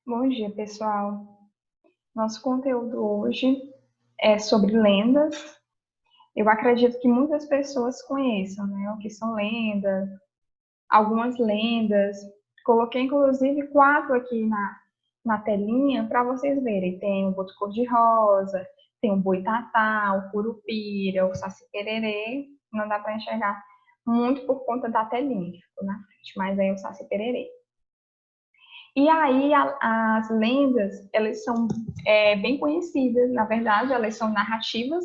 Bom dia, pessoal. Nosso conteúdo hoje é sobre lendas. Eu acredito que muitas pessoas conheçam, né, o que são lendas, algumas lendas. Coloquei, inclusive, 4 aqui na telinha para vocês verem. Tem o boto cor-de-rosa, tem o boitatá, o curupira, o saci-pererê. Não dá para enxergar muito por conta da telinha que ficou na frente, mas aí o saci-pererê. E aí as lendas, elas são bem conhecidas, na verdade, elas são narrativas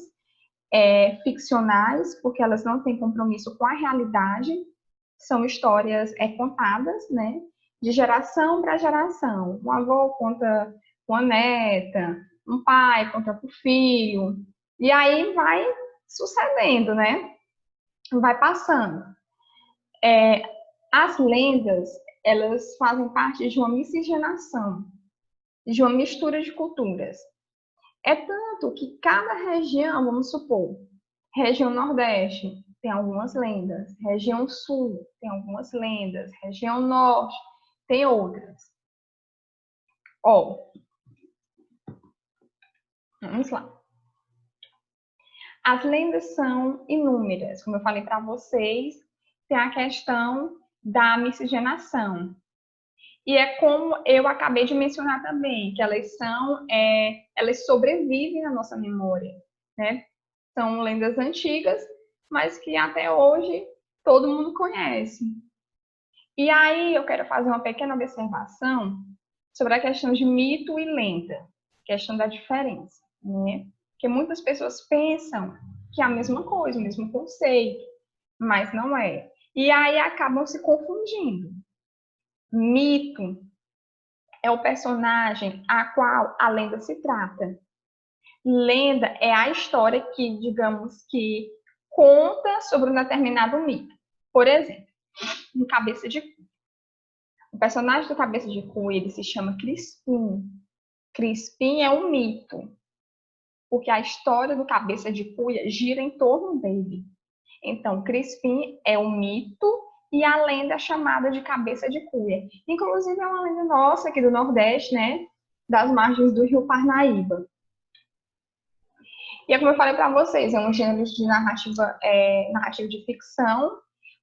ficcionais, porque elas não têm compromisso com a realidade, são histórias contadas, né, de geração para geração. Um avô conta com a neta, um pai conta para o filho, e aí vai sucedendo, né, vai passando. As lendas, elas fazem parte de uma miscigenação, de uma mistura de culturas. É tanto que cada região, vamos supor, região Nordeste tem algumas lendas, região Sul tem algumas lendas, região Norte tem outras. Ó, vamos lá. As lendas são inúmeras, como eu falei para vocês, tem a questão da miscigenação. E é como eu acabei de mencionar também, que elas sobrevivem na nossa memória, né? São lendas antigas, mas que até hoje todo mundo conhece. E aí eu quero fazer uma pequena observação sobre a questão de mito e lenda, questão da diferença, né? Porque muitas pessoas pensam que é a mesma coisa, o mesmo conceito, mas não é. E aí acabam se confundindo. Mito é o personagem a qual a lenda se trata. Lenda é a história que, digamos que, conta sobre um determinado mito. Por exemplo, um Cabeça de Cu. O personagem do Cabeça de Cu, ele se chama Crispim. Crispim é um mito, porque a história do Cabeça de Cuia gira em torno dele. Então, Crispim é um mito e a lenda é chamada de Cabeça de Cuia. Inclusive, é uma lenda nossa aqui do Nordeste, né? Das margens do Rio Parnaíba. E é como eu falei para vocês, é um gênero de narrativa de ficção,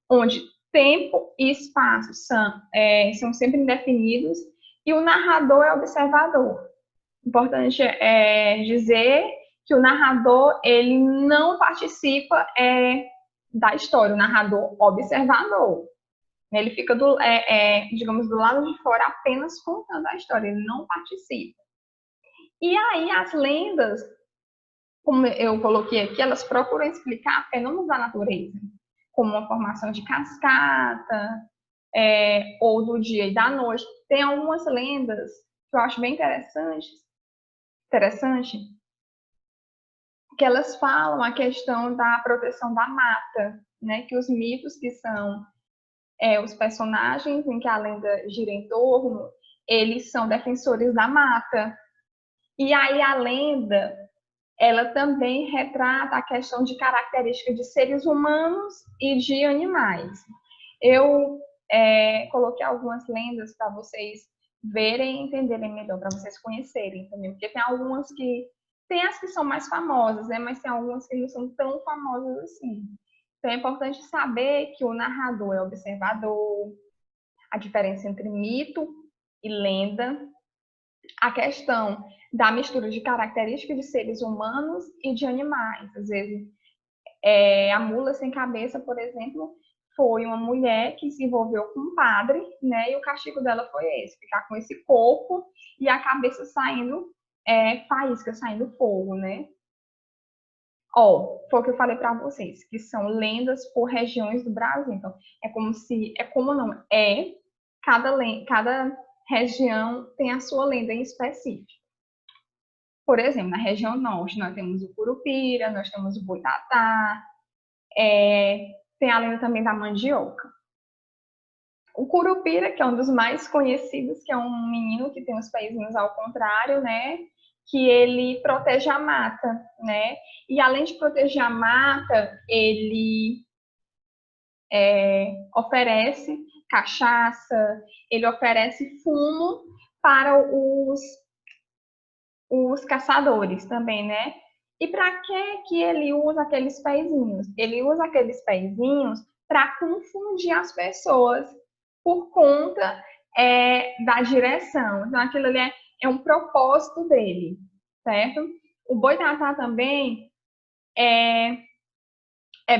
onde tempo e espaço são sempre indefinidos e o narrador é observador. Importante dizer que o narrador ele não participa da história, o narrador observador. Ele fica, digamos, do lado de fora apenas contando a história, ele não participa. E aí as lendas, como eu coloquei aqui, elas procuram explicar fenômenos da natureza, como uma formação de cascata, ou do dia e da noite. Tem algumas lendas que eu acho bem interessante, que elas falam a questão da proteção da mata, né? Que os mitos que são os personagens em que a lenda gira em torno, eles são defensores da mata. E aí a lenda ela também retrata a questão de características de seres humanos e de animais. Eu coloquei algumas lendas para vocês verem e entenderem melhor, para vocês conhecerem também, porque tem algumas que tem as que são mais famosas, né? Mas tem algumas que não são tão famosas assim. Então é importante saber que o narrador é observador, a diferença entre mito e lenda, a questão da mistura de características de seres humanos e de animais. Às vezes, a mula sem cabeça, por exemplo, foi uma mulher que se envolveu com um padre, né? E o castigo dela foi esse, ficar com esse corpo e a cabeça saindo, faísca, saindo fogo, né? Foi o que eu falei para vocês, que são lendas por regiões do Brasil. Então, cada região tem a sua lenda em específico. Por exemplo, na região norte, nós temos o curupira, nós temos o boitatá, tem a lenda também da mandioca. O curupira, que é um dos mais conhecidos, que é um menino que tem os pezinhos ao contrário, né? Que ele protege a mata, né? E além de proteger a mata, ele oferece cachaça, ele oferece fumo para os caçadores também, né? E para que ele usa aqueles pezinhos? Ele usa aqueles pezinhos para confundir as pessoas por conta da direção. Então, aquilo ali é um propósito dele, certo? O boitatá também é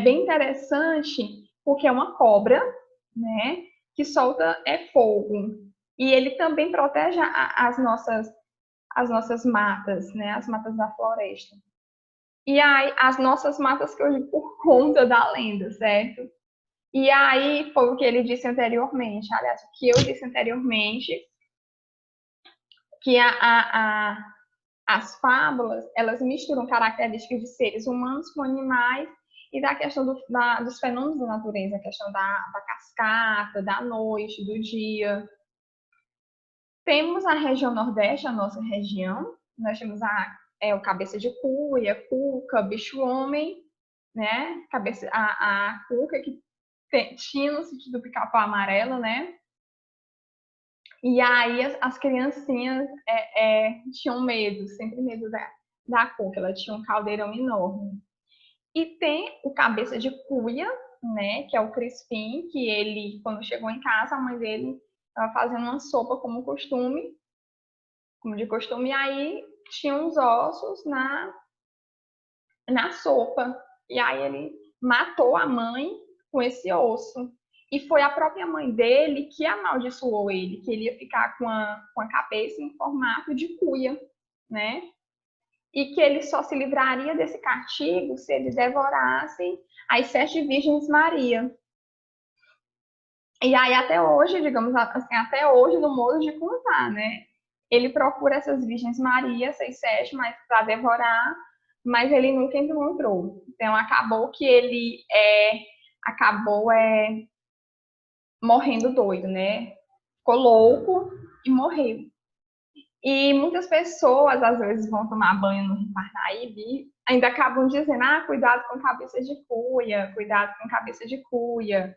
bem interessante porque é uma cobra, né? Que solta fogo. E ele também protege as nossas matas, né? As matas da floresta. E aí, as nossas matas que eu digo por conta da lenda, certo? E aí, foi o que ele disse anteriormente. Aliás, o que eu disse anteriormente, que as fábulas, elas misturam características de seres humanos com animais e da questão dos fenômenos da natureza, a questão da cascata, da noite, do dia. Temos a região Nordeste, a nossa região. Nós temos o cabeça de cuia, cuca, bicho-homem, né? A cuca que tinha no sentido do pica-pau amarelo, né? E aí as criancinhas tinham medo, sempre medo da cuca. Ela tinha um caldeirão enorme. E tem o cabeça de cuia, né? Que é o Crispim, que ele, quando chegou em casa, a mãe dele estava fazendo uma sopa como de costume, e aí tinha uns ossos na sopa. E aí ele matou a mãe com esse osso. E foi a própria mãe dele que amaldiçoou ele, que ele ia ficar com a cabeça em formato de cuia, né? E que ele só se livraria desse castigo se ele devorasse as 7 Virgens Maria. E aí até hoje, digamos assim, até hoje no modo de contar, né? Ele procura essas Virgens Maria, 6, 7, mas para devorar, mas ele nunca encontrou. Então acabou que ele acabou morrendo doido, né? Ficou louco e morreu. E muitas pessoas, às vezes, vão tomar banho no Rio Parnaíba e ainda acabam dizendo, cuidado com cabeça de cuia, cuidado com cabeça de cuia.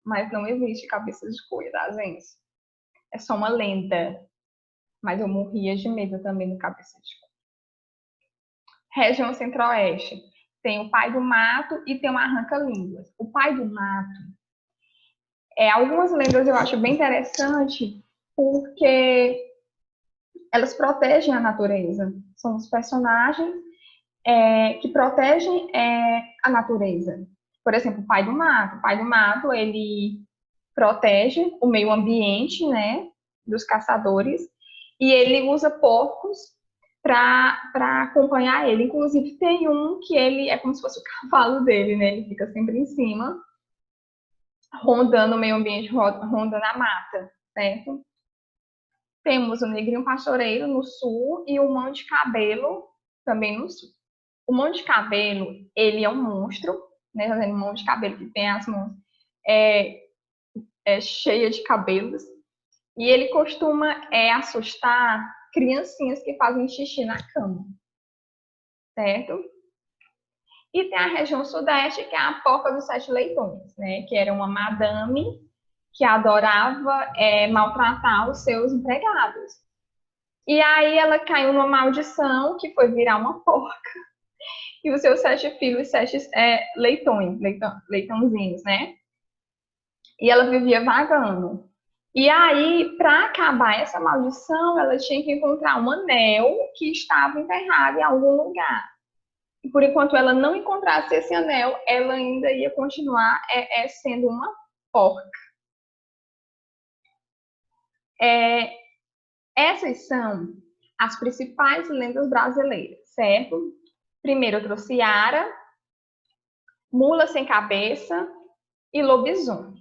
Mas não existe cabeça de cuia, tá, gente? É só uma lenda. Mas eu morria de medo também do cabeça de cuia. Região Centro-Oeste. Tem o Pai do Mato e tem o Arranca-Línguas. O Pai do Mato, algumas lendas eu acho bem interessante porque elas protegem a natureza. São os personagens que protegem a natureza. Por exemplo, o Pai do Mato. O Pai do Mato, ele protege o meio ambiente, né, dos caçadores, e ele usa porcos para acompanhar ele. Inclusive, tem um que ele é como se fosse o cavalo dele, né? Ele fica sempre em cima, rondando o meio ambiente, rondando a mata, certo? Temos o Negrinho Pastoreiro no sul e o Mão de Cabelo também no sul. O Mão de Cabelo, ele é um monstro, né? Um mão de cabelo que tem as mãos cheias de cabelos. E ele costuma assustar criancinhas que fazem xixi na cama, certo? E tem a região sudeste, que é a Porca dos 7 Leitões, né? Que era uma madame que adorava maltratar os seus empregados. E aí ela caiu numa maldição que foi virar uma porca. E os seus 7 filhos, 7 leitãozinhos, né? E ela vivia vagando. E aí, para acabar essa maldição, ela tinha que encontrar um anel que estava enterrado em algum lugar. E por enquanto ela não encontrasse esse anel, ela ainda ia continuar sendo uma porca. Essas são as principais lendas brasileiras, certo? Primeiro eu trouxe Yara, Mula Sem Cabeça e Lobisomem.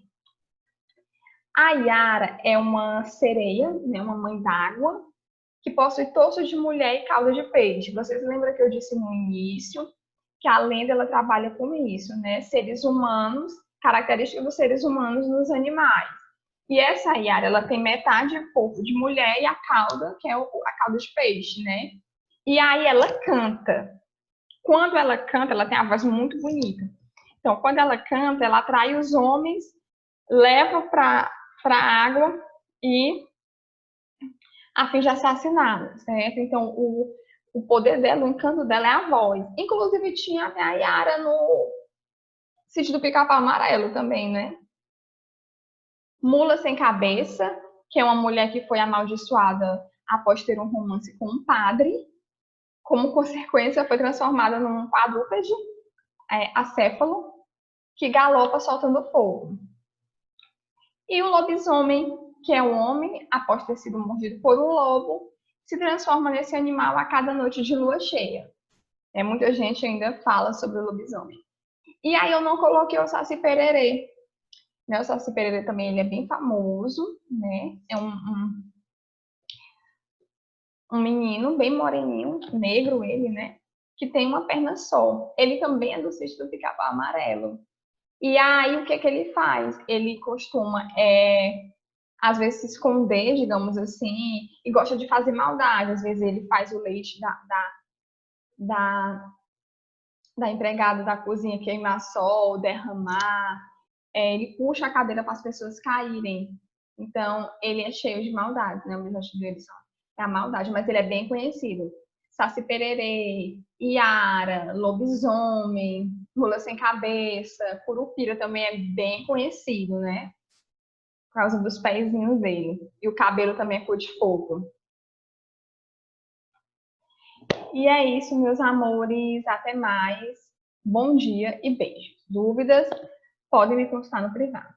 A Yara é uma sereia, né, uma mãe d'água, que possui torso de mulher e cauda de peixe. Vocês lembram que eu disse no início que a lenda ela trabalha com isso, né? Seres humanos, características dos seres humanos nos animais. E essa Yara, ela tem metade do corpo de mulher e a cauda, que é a cauda de peixe, né? E aí ela canta. Quando ela canta, ela tem a voz muito bonita. Então, quando ela canta, ela atrai os homens, leva para a água e a fim de assassiná-lo, certo? Então, o poder dela, o encanto dela é a voz. Inclusive, tinha até a Yara no Sítio do Pica-Pau Amarelo também, né? Mula Sem Cabeça, que é uma mulher que foi amaldiçoada após ter um romance com um padre. Como consequência, foi transformada num quadrúpede acéfalo que galopa soltando fogo. E o lobisomem, que é um homem, após ter sido mordido por um lobo, se transforma nesse animal a cada noite de lua cheia. Muita gente ainda fala sobre o lobisomem. E aí eu não coloquei o Saci Pererê. O Saci Pererê também ele é bem famoso, né? É um menino bem moreninho, negro ele, né? Que tem uma perna só. Ele também é do Sítio do Pica-Pau Amarelo. E aí o que ele faz? Ele costuma, às vezes, se esconder, digamos assim, e gosta de fazer maldade. Às vezes ele faz o leite da empregada da cozinha queimar sol, derramar. Ele puxa a cadeira para as pessoas caírem. Então, ele é cheio de maldade, né? O objetivo dele é a maldade, mas ele é bem conhecido. Saci Pererê, Iara, Lobisomem, Mula Sem Cabeça, Curupira também é bem conhecido, né? Por causa dos pezinhos dele. E o cabelo também é cor de fogo. E é isso, meus amores. Até mais. Bom dia e beijos. Dúvidas? Podem me postar no privado.